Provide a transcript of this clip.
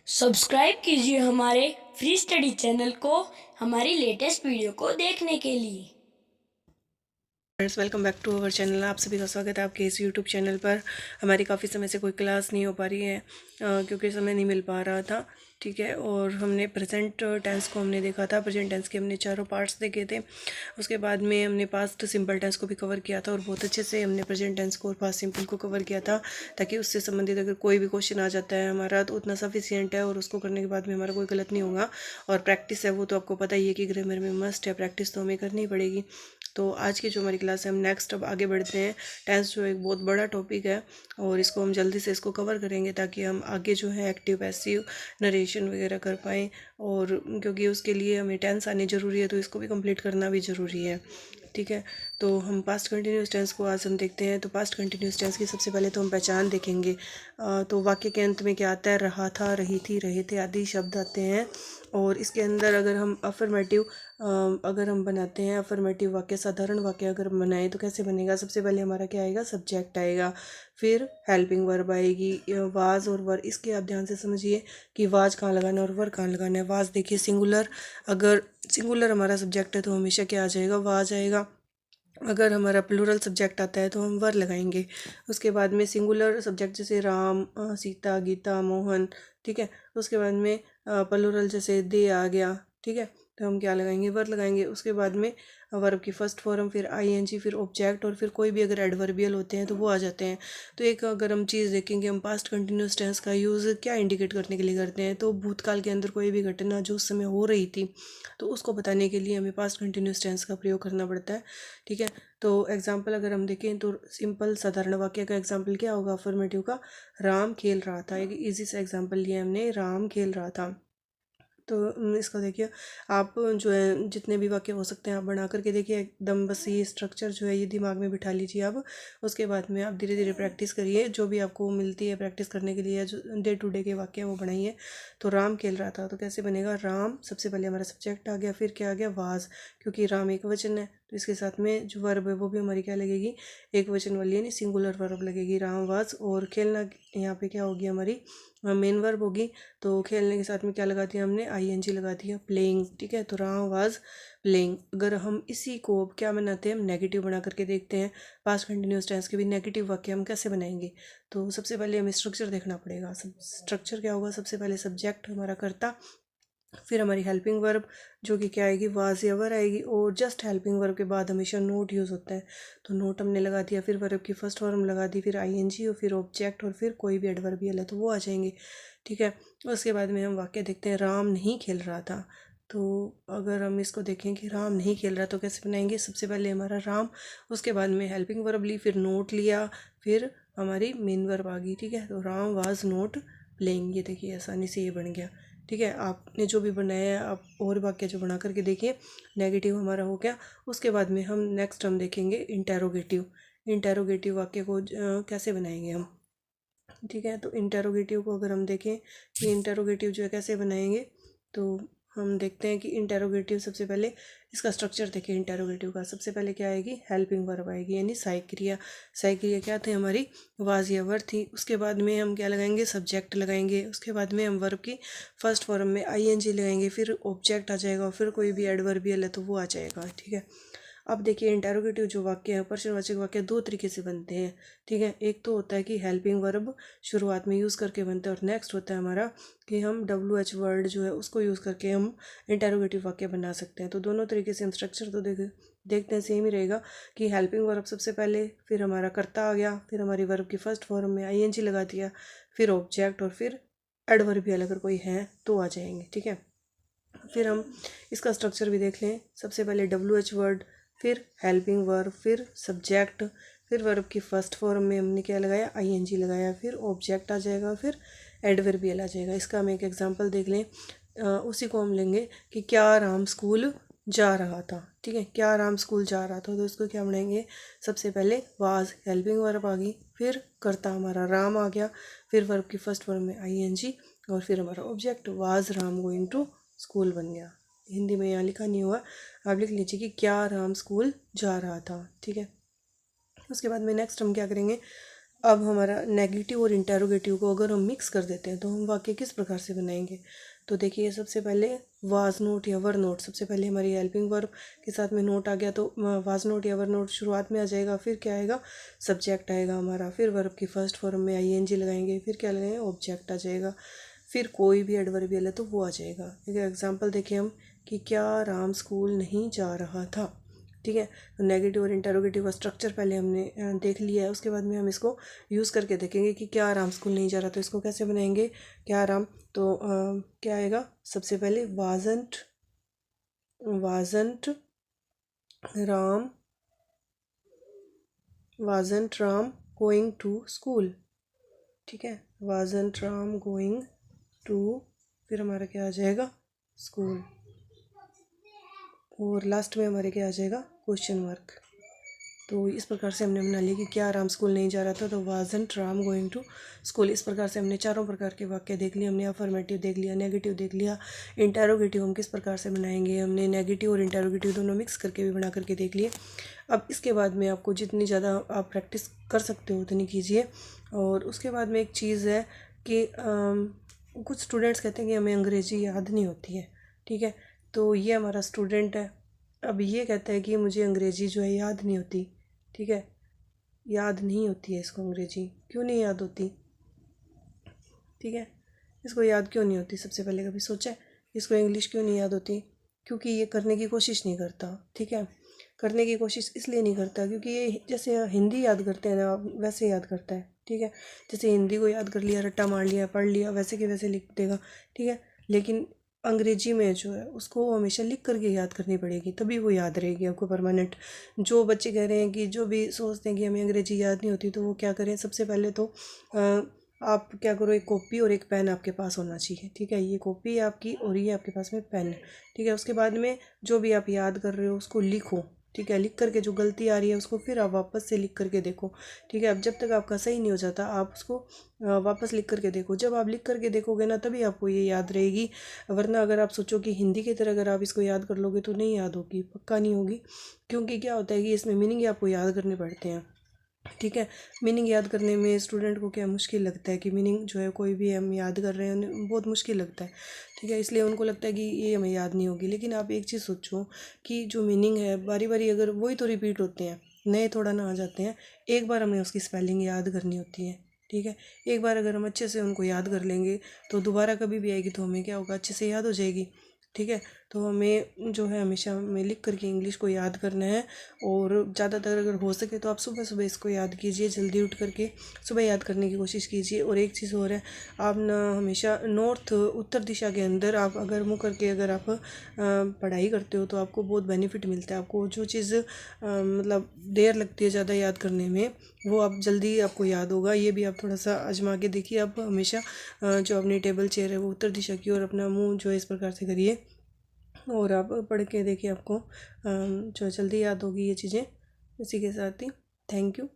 Subscribe कीजिए हमारे free study channel को हमारी लेटेस्ट वीडियो को देखने के लिए। Friends, welcome back to our channel. आप सभी का स्वागत है आपके इस यूट्यूब चैनल पर। हमारी काफ़ी समय से कोई क्लास नहीं हो पा रही है क्योंकि समय नहीं मिल पा रहा था। ठीक है, और हमने प्रेजेंट टेंस को हमने देखा था। प्रेजेंट टेंस के हमने चारों पार्ट्स देखे थे। उसके बाद में हमने पास्ट सिंपल टेंस को भी कवर किया था और बहुत अच्छे से हमने प्रेजेंट टेंस को और पास्ट सिंपल को कवर किया था, ताकि उससे संबंधित अगर कोई भी क्वेश्चन आ जाता है हमारा तो उतना सफिशियंट है और उसको करने के बाद में हमारा कोई गलत नहीं होगा। और प्रैक्टिस है वो तो आपको पता ही है कि ग्रामर में मस्ट है, प्रैक्टिस तो हमें करनी पड़ेगी। तो आज की जो हमारी क्लास है हम नेक्स्ट अब आगे बढ़ते हैं। टेंस जो एक बहुत बड़ा टॉपिक है और इसको हम जल्दी से इसको कवर करेंगे ताकि हम आगे जो है एक्टिव पैसिव नरेशन वगैरह कर पाएँ। और क्योंकि उसके लिए हमें टेंस आनी ज़रूरी है तो इसको भी कंप्लीट करना भी ज़रूरी है। ठीक है, तो हम पास्ट कंटिन्यूस टेंस को आज हम देखते हैं। तो पास्ट कंटिन्यूस टेंस की सबसे पहले तो हम पहचान देखेंगे। तो वाक्य के अंत में क्या आता है? रहा था, रही थी, रहे थे आदि शब्द आते हैं। और इसके अंदर अगर हम अफर्मेटिव अगर हम बनाते हैं अफर्मेटिव वाक्य, साधारण वाक्य अगर हम बनाएं तो कैसे बनेगा? सबसे पहले हमारा क्या आएगा? सब्जेक्ट आएगा, फिर हेल्पिंग वर्ब आएगी, वाज और वर। इसके आप ध्यान से समझिए कि वाज कहाँ लगाना है और वर कहाँ लगाना है। वाज देखिए सिंगुलर, अगर सिंगुलर हमारा सब्जेक्ट है तो हमेशा क्या आ जाएगा? वाज आएगा। अगर हमारा प्लूरल सब्जेक्ट आता है तो हम वर लगाएंगे। उसके बाद में सिंगुलर सब्जेक्ट जैसे राम, सीता, गीता, मोहन। ठीक है, उसके बाद में प्लूरल जैसे दे आ गया। ठीक है, तो हम क्या लगाएंगे? वर लगाएंगे। उसके बाद में वर्ब की फर्स्ट फॉर्म, फिर आईएनजी, फिर ऑब्जेक्ट और फिर कोई भी अगर एडवर्बियल होते हैं तो वो आ जाते हैं। तो एक अगर हम चीज़ देखेंगे, हम पास्ट कंटिन्यूस टेंस का यूज़ क्या इंडिकेट करने के लिए करते हैं? तो भूतकाल के अंदर कोई भी घटना जो उस समय हो रही थी तो उसको बताने के लिए हमें पास्ट कंटिन्यूस टेंस का प्रयोग करना पड़ता है। ठीक है, तो एग्जाम्पल अगर हम देखें तो सिंपल साधारण वाक्य का एग्जाम्पल क्या होगा? अफर्मेटिव का राम खेल रहा था। एक इजी सा एग्जाम्पल लिया हमने, राम खेल रहा था। तो इसका देखिए आप जो है जितने भी वाक्य हो सकते हैं आप बना करके देखिए एकदम। बस ये स्ट्रक्चर जो है ये दिमाग में बिठा लीजिए आप। उसके बाद में आप धीरे धीरे प्रैक्टिस करिए, जो भी आपको मिलती है प्रैक्टिस करने के लिए जो डे टू डे के वाक्य वो बनाइए। तो राम खेल रहा था तो कैसे बनेगा? राम सबसे पहले हमारा सब्जेक्ट आ गया, फिर क्या आ गया? वाज, क्योंकि राम एक वचन है तो इसके साथ में जो वर्ब है वो भी हमारी क्या लगेगी? एक वचन वाली, यानी सिंगुलर वर्ब लगेगी, राम वाज। और खेलना यहाँ पे क्या होगी? हमारी मेन वर्ब होगी। तो खेलने के साथ में क्या लगा दिया हमने? आईएनजी लगा दिया, प्लेइंग। ठीक है, तो राम वाज प्लेइंग। अगर हम इसी को अब क्या बनाते हैं? हम नेगेटिव बना करके देखते हैं। पास्ट कंटिन्यूस टेंस के भी नेगेटिव वाक्य हम कैसे बनाएंगे? तो सबसे पहले हमें स्ट्रक्चर देखना पड़ेगा। सब स्ट्रक्चर क्या होगा? सबसे पहले सब्जेक्ट हमारा कर्ता, फिर हमारी हेल्पिंग वर्ब जो कि क्या आएगी? वाज या वर आएगी। और जस्ट हेल्पिंग वर्ब के बाद हमेशा नोट यूज़ होता है तो नोट हमने लगा दिया, फिर वर्ब की फर्स्ट फॉर्म लगा दी, फिर आईएनजी और फिर ऑब्जेक्ट और फिर कोई भी एडवर्बियल है तो वो आ जाएंगे। ठीक है, उसके बाद में हम वाक्य देखते हैं, राम नहीं खेल रहा था। तो अगर हम इसको देखें कि राम नहीं खेल रहा तो कैसे बनाएंगे? सबसे पहले हमारा राम, उसके बाद में हेल्पिंग वर्ब ली, फिर नोट लिया, फिर हमारी मेन वर्ब आ गई। ठीक है, तो राम वाज नोट प्लेइंग। ये देखिए आसानी से ये बन गया। ठीक है, आपने जो भी बनाया है आप और वाक्य जो बना करके देखिए। नेगेटिव हमारा हो गया। उसके बाद में हम नेक्स्ट हम देखेंगे इंटेरोगेटिव। इंटेरोगेटिव वाक्य को कैसे बनाएंगे हम? ठीक है, तो इंटेरोगेटिव को अगर हम देखें कि इंटेरोगेटिव जो है कैसे बनाएंगे, तो हम देखते हैं कि इंटेरोगेटिव सबसे पहले इसका स्ट्रक्चर देखें। इंटेरोगेटिव का सबसे पहले क्या आएगी? हेल्पिंग वर्ब आएगी, यानी सहायक क्रिया। सहायक क्रिया क्या थी? हमारी वाज या वर थी। उसके बाद में हम क्या लगाएंगे? सब्जेक्ट लगाएंगे। उसके बाद में हम वर्ब की फर्स्ट फॉर्म में आईएनजी लगाएंगे, फिर ऑब्जेक्ट आ जाएगा और फिर कोई भी एडवर्बियल है तो वो आ जाएगा। ठीक है, अब देखिए इंटेरोगेटिव जो वाक्य है, प्रश्नवाचक वाक्य दो तरीके से बनते हैं। ठीक है, एक तो होता है कि हेल्पिंग वर्ब शुरुआत में यूज़ करके बनते हैं और नेक्स्ट होता है हमारा कि हम WH वर्ड जो है उसको यूज़ करके हम इंटेरोगेटिव वाक्य बना सकते हैं। तो दोनों तरीके से हम स्ट्रक्चर तो देखते हैं सेम ही रहेगा कि हेल्पिंग वर्ब सबसे पहले, फिर हमारा कर्ता आ गया, फिर हमारी वर्ब की फर्स्ट फॉर्म में आईएनजी लगा दिया, फिर ऑब्जेक्ट और फिर एडवर्बियल अगर कोई है तो आ जाएंगे। ठीक है, फिर हम इसका स्ट्रक्चर भी देख लें। सबसे पहले WH वर्ड, फिर हेल्पिंग वर्ब, फिर सब्जेक्ट, फिर वर्ब की फर्स्ट फॉर्म में हमने क्या लगाया? आईएनजी लगाया, फिर ऑब्जेक्ट आ जाएगा, फिर एडवर्बियल आ जाएगा। इसका हम एक एग्जांपल देख लें। उसी को हम लेंगे कि क्या राम स्कूल जा रहा था। ठीक है, क्या राम स्कूल जा रहा था तो इसको क्या बनाएंगे? सबसे पहले वाज, हेल्पिंग वर्ब आ गई, फिर कर्ता हमारा राम आ गया, फिर वर्ब की फर्स्ट फॉर्म में आईएनजी और फिर हमारा object was Ram going to school बन गया। हिंदी में यहाँ लिखा नहीं हुआ, आप लिख लीजिए कि क्या राम स्कूल जा रहा था। ठीक है, उसके बाद में नेक्स्ट हम क्या करेंगे? अब हमारा नेगेटिव और इंटेरोगेटिव को अगर हम मिक्स कर देते हैं तो हम वाक्य किस प्रकार से बनाएंगे। तो देखिए, सबसे पहले वाज नोट या वर नोट, सबसे पहले हमारी हेल्पिंग वर्ब के साथ में नोट आ गया तो वाज नोट या वर नोट शुरुआत में आ जाएगा। फिर क्या आएगा, सब्जेक्ट आएगा हमारा। फिर वर्ब की फर्स्ट फॉर्म में आईएनजी लगाएंगे। फिर क्या लगाएंगे, ऑब्जेक्ट आ जाएगा। फिर कोई भी एडवर्बियल है तो वो आ जाएगा। एक एग्जाम्पल देखिए हम, कि क्या राम स्कूल नहीं जा रहा था। ठीक है, तो नेगेटिव और इंटेरोगेटिव का स्ट्रक्चर पहले हमने देख लिया है। उसके बाद में हम इसको यूज़ करके देखेंगे कि क्या राम स्कूल नहीं जा रहा, तो इसको कैसे बनाएंगे। क्या राम, तो क्या आएगा, सबसे पहले wasn't Ram going to school. ठीक है, वाजंट राम गोइंग टू, फिर हमारा क्या आ जाएगा, स्कूल। और लास्ट में हमारे क्या आ जाएगा, क्वेश्चन मार्क। तो इस प्रकार से हमने बना लिया कि क्या राम स्कूल नहीं जा रहा था, तो wasn't Ram going to school. इस प्रकार से हमने चारों प्रकार के वाक्य देख लिए। हमने अफर्मेटिव देख लिया, नेगेटिव देख लिया, इंटेरोगेटिव हम किस प्रकार से बनाएंगे, हमने नेगेटिव और इंटेरोगेटिव दोनों मिक्स करके भी बना करके देख लिए। अब इसके बाद में आपको जितनी ज़्यादा आप प्रैक्टिस कर सकते हो उतनी कीजिए। और उसके बाद में एक चीज़ है कि कुछ स्टूडेंट्स कहते हैं कि हमें अंग्रेज़ी याद नहीं होती है। ठीक है, तो ये हमारा स्टूडेंट है, अब ये कहता है कि मुझे अंग्रेज़ी जो है याद नहीं होती। ठीक है, याद नहीं होती है इसको अंग्रेज़ी। क्यों नहीं याद होती, ठीक है, इसको याद क्यों नहीं होती, सबसे पहले कभी सोचा है इसको इंग्लिश क्यों नहीं याद होती। क्योंकि ये करने की कोशिश नहीं करता। ठीक है, करने की कोशिश इसलिए नहीं करता क्योंकि ये जैसे हिंदी याद करते हैं ना वैसे याद करता है। ठीक है, जैसे हिंदी को याद कर लिया, रट्टा मार लिया, पढ़ लिया, वैसे के वैसे लिख देगा। ठीक है, लेकिन अंग्रेजी में जो है उसको हमेशा लिख करके याद करनी पड़ेगी, तभी वो याद रहेगी आपको परमानेंट। जो बच्चे कह रहे हैं कि जो भी सोचते हैं कि हमें अंग्रेजी याद नहीं होती, तो वो क्या करें, सबसे पहले तो आप क्या करो, एक कॉपी और एक पेन आपके पास होना चाहिए। ठीक है, ये कॉपी है आपकी और ये आपके पास में पेन है। ठीक है, उसके बाद में जो भी आप याद कर रहे हो उसको लिखो। ठीक है, लिख करके जो गलती आ रही है उसको फिर आप वापस से लिख करके देखो। ठीक है, अब जब तक आपका सही नहीं हो जाता आप उसको वापस लिख करके देखो। जब आप लिख करके देखोगे ना तभी आपको ये याद रहेगी। वरना अगर आप सोचो कि हिंदी की तरह अगर आप इसको याद कर लोगे तो नहीं याद होगी, पक्का नहीं होगी। क्योंकि क्या होता है कि इसमें मीनिंग ही आपको याद करने पड़ते हैं। ठीक है, मीनिंग याद करने में स्टूडेंट को क्या मुश्किल लगता है कि मीनिंग जो है कोई भी हम याद कर रहे हैं उन्हें बहुत मुश्किल लगता है। ठीक है, इसलिए उनको लगता है कि ये हमें याद नहीं होगी। लेकिन आप एक चीज़ सोचो कि जो मीनिंग है बारी बारी अगर वही तो रिपीट होते हैं, नए थोड़ा ना आ जाते हैं। एक बार हमें उसकी स्पेलिंग याद करनी होती है। ठीक है, एक बार अगर हम अच्छे से उनको याद कर लेंगे तो दोबारा कभी भी आएगी तो हमें क्या होगा, अच्छे से याद हो जाएगी। ठीक है, तो हमें जो है हमेशा हमें लिख करके इंग्लिश को याद करना है। और ज़्यादातर अगर हो सके तो आप सुबह सुबह इसको याद कीजिए, जल्दी उठ करके सुबह याद करने की कोशिश कीजिए। और एक चीज़ और है, आप ना हमेशा नॉर्थ उत्तर दिशा के अंदर आप अगर मुँह करके अगर आप पढ़ाई करते हो तो आपको बहुत बेनिफिट मिलता है। आपको जो चीज़ मतलब देर लगती है ज़्यादा याद करने में, वो आप जल्दी आपको याद होगा। ये भी आप थोड़ा सा आजमा के देखिए। आप हमेशा जो अपनी टेबल चेयर है वो उत्तर दिशा की और अपना मुंह जो है इस प्रकार से करिए और आप पढ़ के देखिए, आपको जो जल्दी याद होगी ये चीज़ें। इसी के साथ ही थैंक यू।